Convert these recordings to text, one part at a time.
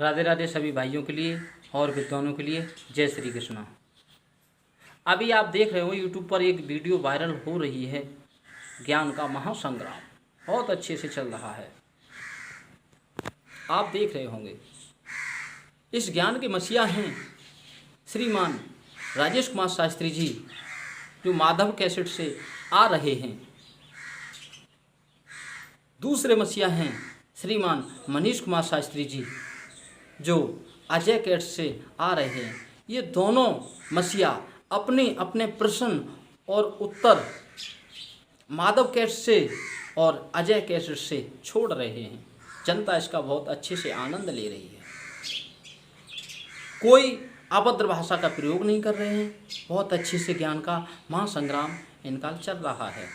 राधे राधे सभी भाइयों के लिए और विद्वानों के लिए जय श्री कृष्ण। अभी आप देख रहे हो यूट्यूब पर एक वीडियो वायरल हो रही है, ज्ञान का महासंग्राम बहुत अच्छे से चल रहा है। आप देख रहे होंगे इस ज्ञान के मसीहा हैं श्रीमान राजेश कुमार शास्त्री जी, जो माधव कैसेट से आ रहे हैं। दूसरे मसीहा हैं श्रीमान मनीष कुमार शास्त्री जी, जो अजय कैट से आ रहे हैं। ये दोनों मसीहा अपने अपने प्रश्न और उत्तर माधव कैट से और अजय कैट से छोड़ रहे हैं। जनता इसका बहुत अच्छे से आनंद ले रही है। कोई अभद्र भाषा का प्रयोग नहीं कर रहे हैं। बहुत अच्छे से ज्ञान का महासंग्राम इनका चल रहा है।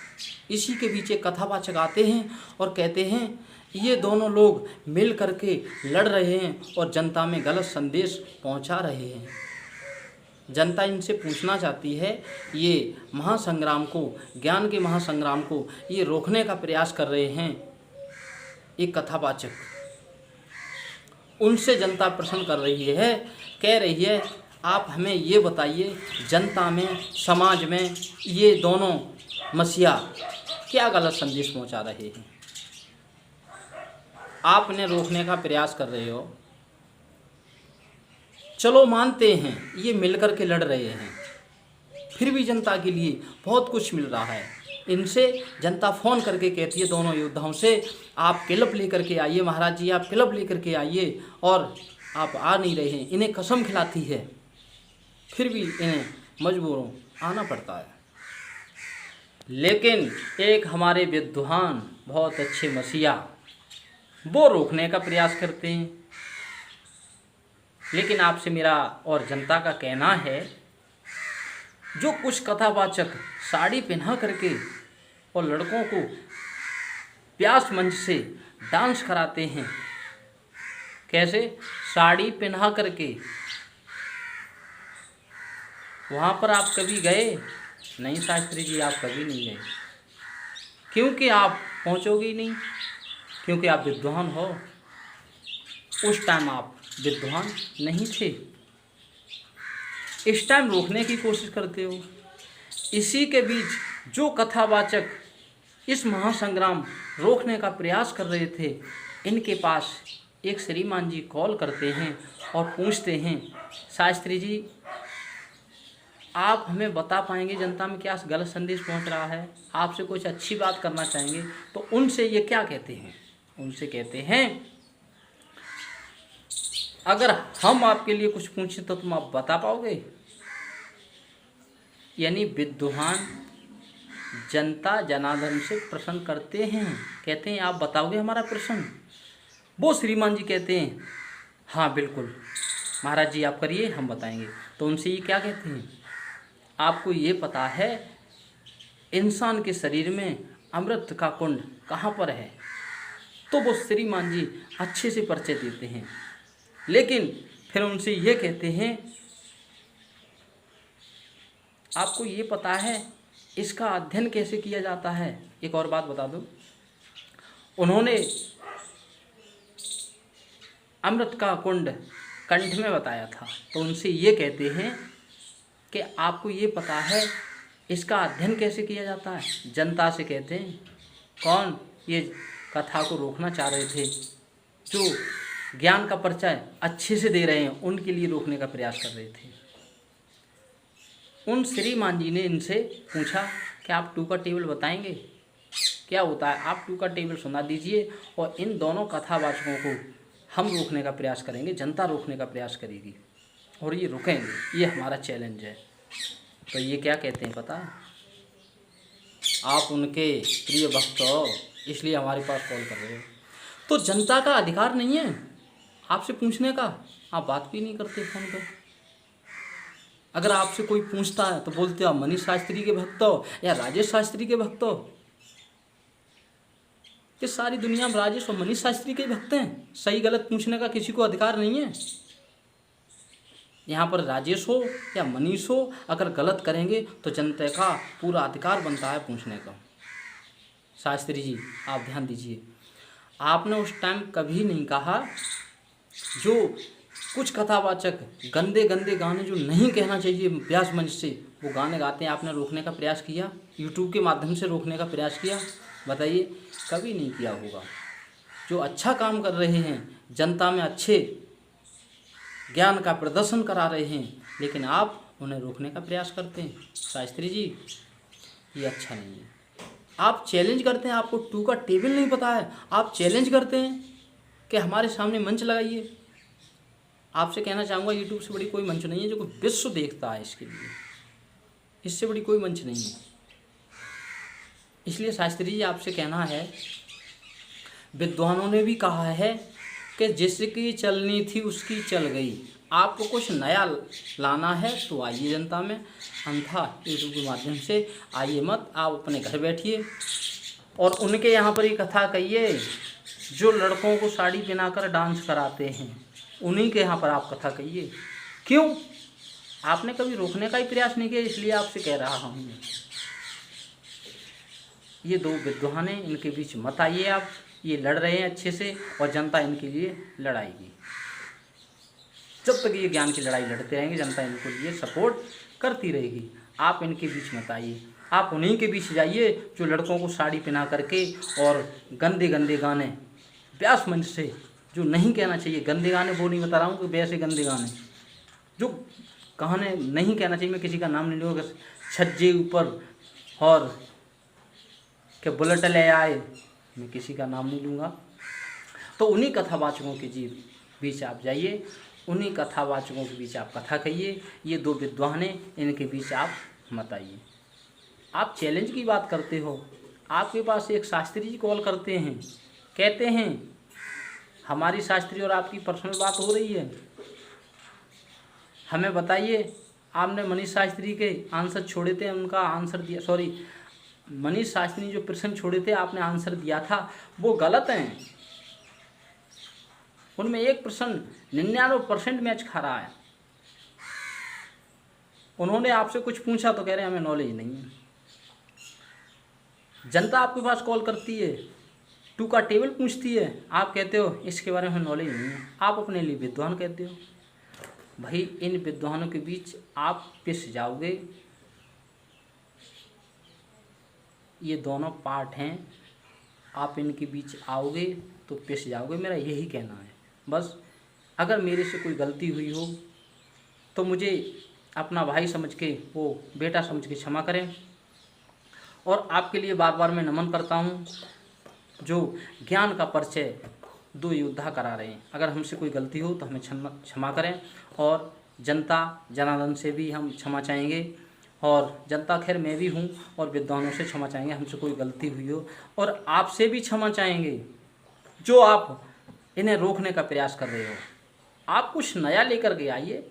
इसी के पीछे कथावाचक आते हैं और कहते हैं ये दोनों लोग मिल करके लड़ रहे हैं और जनता में गलत संदेश पहुंचा रहे हैं। जनता इनसे पूछना चाहती है, ये महासंग्राम को, ज्ञान के महासंग्राम को ये रोकने का प्रयास कर रहे हैं एक कथावाचक। उनसे जनता प्रश्न कर रही है, कह रही है आप हमें ये बताइए, जनता में, समाज में ये दोनों मसीहा क्या गलत संदेश पहुंचा रहे हैं। आप इन्हें रोकने का प्रयास कर रहे हो। चलो मानते हैं ये मिलकर के लड़ रहे हैं, फिर भी जनता के लिए बहुत कुछ मिल रहा है। इनसे जनता फ़ोन करके कहती है दोनों योद्धाओं से, आप क्लब लेकर के आइए महाराज जी, आप क्लब लेकर के आइए, और आप आ नहीं रहे हैं। इन्हें कसम खिलाती है, फिर भी इन्हें मजबूरों आना पड़ता है। लेकिन एक हमारे विद्वान बहुत अच्छे मसीहा वो रोकने का प्रयास करते हैं। लेकिन आपसे मेरा और जनता का कहना है, जो कुछ कथावाचक साड़ी पहना करके और लड़कों को व्यास मंच से डांस कराते हैं, कैसे साड़ी पहना करके, वहाँ पर आप कभी गए? नहीं शास्त्री जी, आप कभी नहीं गए, क्योंकि आप पहुँचोगे ही नहीं, क्योंकि आप विद्वान हो। उस टाइम आप विद्वान नहीं थे। इस टाइम रोकने की कोशिश करते हो। इसी के बीच जो कथावाचक इस महासंग्राम रोकने का प्रयास कर रहे थे, इनके पास एक श्रीमान जी कॉल करते हैं और पूछते हैं, शास्त्री जी आप हमें बता पाएंगे जनता में क्या गलत संदेश पहुंच रहा है, आपसे कुछ अच्छी बात करना चाहेंगे। तो उनसे ये क्या कहते हैं? उनसे कहते हैं, अगर हम आपके लिए कुछ पूछें तो तुम आप बता पाओगे? यानी विद्वान जनता जनार्दन से प्रश्न करते हैं, कहते हैं आप बताओगे हमारा प्रश्न? वो श्रीमान जी कहते हैं हाँ बिल्कुल महाराज जी, आप करिए, हम बताएंगे। तो उनसे ये क्या कहते हैं, आपको ये पता है इंसान के शरीर में अमृत का कुंड कहाँ पर है? तो वो श्रीमान जी अच्छे से परिचय देते हैं। लेकिन फिर उनसे ये कहते हैं, आपको ये पता है इसका अध्ययन कैसे किया जाता है? एक और बात बता दूं, उन्होंने अमृत का कुंड कंठ में बताया था। तो उनसे ये कहते हैं कि आपको ये पता है इसका अध्ययन कैसे किया जाता है? जनता से कहते हैं, कौन ये कथा को रोकना चाह रहे थे, जो ज्ञान का परिचय अच्छे से दे रहे हैं, उनके लिए रोकने का प्रयास कर रहे थे। उन श्रीमान जी ने इनसे पूछा कि आप 2 का टेबल बताएंगे क्या होता है? आप 2 का टेबल सुना दीजिए और इन दोनों कथावाचकों को हम रोकने का प्रयास करेंगे, जनता रोकने का प्रयास करेगी और ये रुकेंगे, ये हमारा चैलेंज है। तो ये क्या कहते हैं पता? आप उनके प्रिय भक्त हो, इसलिए हमारे पास कॉल कर रहे हो। तो जनता का अधिकार नहीं है आपसे पूछने का, आप बात भी नहीं करते फ़ोन पर। अगर आपसे कोई पूछता है तो बोलते हो मनीष शास्त्री के भक्त हो या राजेश शास्त्री के भक्त हो। कि सारी दुनिया में राजेश और मनीष शास्त्री के भक्त हैं। सही गलत पूछने का किसी को अधिकार नहीं है। यहाँ पर राजेश हो या मनीष हो, अगर गलत करेंगे तो जनता का पूरा अधिकार बनता है पूछने का। शास्त्री जी आप ध्यान दीजिए, आपने उस टाइम कभी नहीं कहा जो कुछ कथावाचक गंदे गंदे गाने जो नहीं कहना चाहिए व्यास मंच से वो गाने गाते हैं, आपने रोकने का प्रयास किया? यूट्यूब के माध्यम से रोकने का प्रयास किया? बताइए, कभी नहीं किया होगा। जो अच्छा काम कर रहे हैं, जनता में अच्छे ज्ञान का प्रदर्शन करा रहे हैं, लेकिन आप उन्हें रोकने का प्रयास करते हैं। शास्त्री जी, ये अच्छा नहीं है। आप चैलेंज करते हैं, आपको 2 का टेबल नहीं पता है, आप चैलेंज करते हैं कि हमारे सामने मंच लगाइए। आपसे कहना चाहूँगा, यूट्यूब से बड़ी कोई मंच नहीं है जो कोई विश्व देखता है इसके लिए, इससे बड़ी कोई मंच नहीं है। इसलिए शास्त्री जी, आपसे कहना है, विद्वानों ने भी कहा है कि जिसकी चलनी थी उसकी चल गई। आपको कुछ नया लाना है तो आइए जनता में, अन्यथा यूट्यूब के माध्यम से आइए मत। आप अपने घर बैठिए और उनके यहाँ पर ये कथा कहिए जो लड़कों को साड़ी पहनाकर डांस कराते हैं, उन्हीं के यहाँ पर आप कथा कहिए। क्यों? आपने कभी रोकने का ही प्रयास नहीं किया, इसलिए आपसे कह रहा हूँ। ये 2 विद्वान हैं, इनके बीच मत आइए आप। ये लड़ रहे हैं अच्छे से और जनता इनके लिए लड़ाएगी। जब तक ये ज्ञान की लड़ाई लड़ते रहेंगे, जनता इनको लिए सपोर्ट करती रहेगी। आप इनके बीच मत आइए, आप उन्हीं के बीच जाइए जो लड़कों को साड़ी पहना करके और गंदे गंदे गाने व्यास मंच से, जो नहीं कहना चाहिए गंदे गाने, वो नहीं बता रहा हूँ कि वैसे गंदे गाने जो गाने नहीं कहना चाहिए। मैं किसी का नाम नहीं लूँगा, छज्जे ऊपर और कि बुलेट ले आए, मैं किसी का नाम नहीं लूँगा। तो उन्हीं कथावाचकों के बीच आप जाइए, उन्हीं कथावाचकों के बीच आप कथा कहिए। ये 2 विद्वान हैं, इनके बीच आप मत आइए। आप चैलेंज की बात करते हो, आपके पास एक शास्त्री जी कॉल करते हैं, कहते हैं हमारी शास्त्री और आपकी पर्सनल बात हो रही है, हमें बताइए। आपने मनीष शास्त्री के आंसर छोड़े थे, उनका आंसर दिया, सॉरी, मनीष शास्त्री ने जो प्रश्न छोड़े थे आपने आंसर दिया था, वो गलत हैं। उनमें एक प्रश्न 99% मैच खा रहा है। उन्होंने आपसे कुछ पूछा तो कह रहे हैं हमें नॉलेज नहीं है। जनता आपके पास कॉल करती है, 2 का टेबल पूछती है, आप कहते हो इसके बारे में नॉलेज नहीं है। आप अपने लिए विद्वान कहते हो। भाई, इन विद्वानों के बीच आप पिस जाओगे। ये दोनों पार्ट हैं, आप इनके बीच आओगे तो पिस जाओगे। मेरा यही कहना है बस। अगर मेरे से कोई गलती हुई हो तो मुझे अपना भाई समझ के, वो बेटा समझ के क्षमा करें। और आपके लिए बार बार मैं नमन करता हूँ जो ज्ञान का परिचय 2 योद्धा करा रहे हैं। अगर हमसे कोई गलती हो तो हमें क्षमा करें। और जनता जनार्दन से भी हम क्षमा चाहेंगे, और जनता खैर मैं भी हूँ, और विद्वानों से क्षमा चाहेंगे हमसे कोई गलती हुई हो, और आपसे भी क्षमा चाहेंगे जो आप इन्हें रोकने का प्रयास कर रहे हो। आप कुछ नया लेकर के आइए।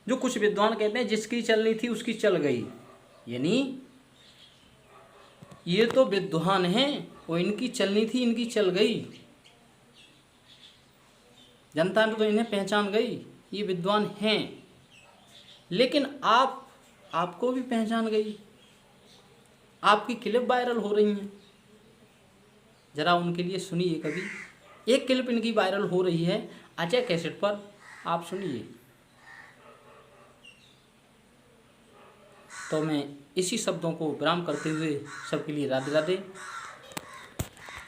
जो कुछ विद्वान कहते हैं जिसकी चलनी थी उसकी चल गई, यानी ये तो विद्वान हैं, वो इनकी चलनी थी इनकी चल गई, जनता ने तो इन्हें पहचान गई, ये विद्वान हैं। लेकिन आपको भी पहचान गई, आपकी क्लिप वायरल हो रही हैं। जरा उनके लिए सुनिए। कभी एक क्लिप इनकी वायरल हो रही है अजय कैसेट पर, आप सुनिए। तो मैं इसी शब्दों को विराम करते हुए सबके लिए राधे राधे।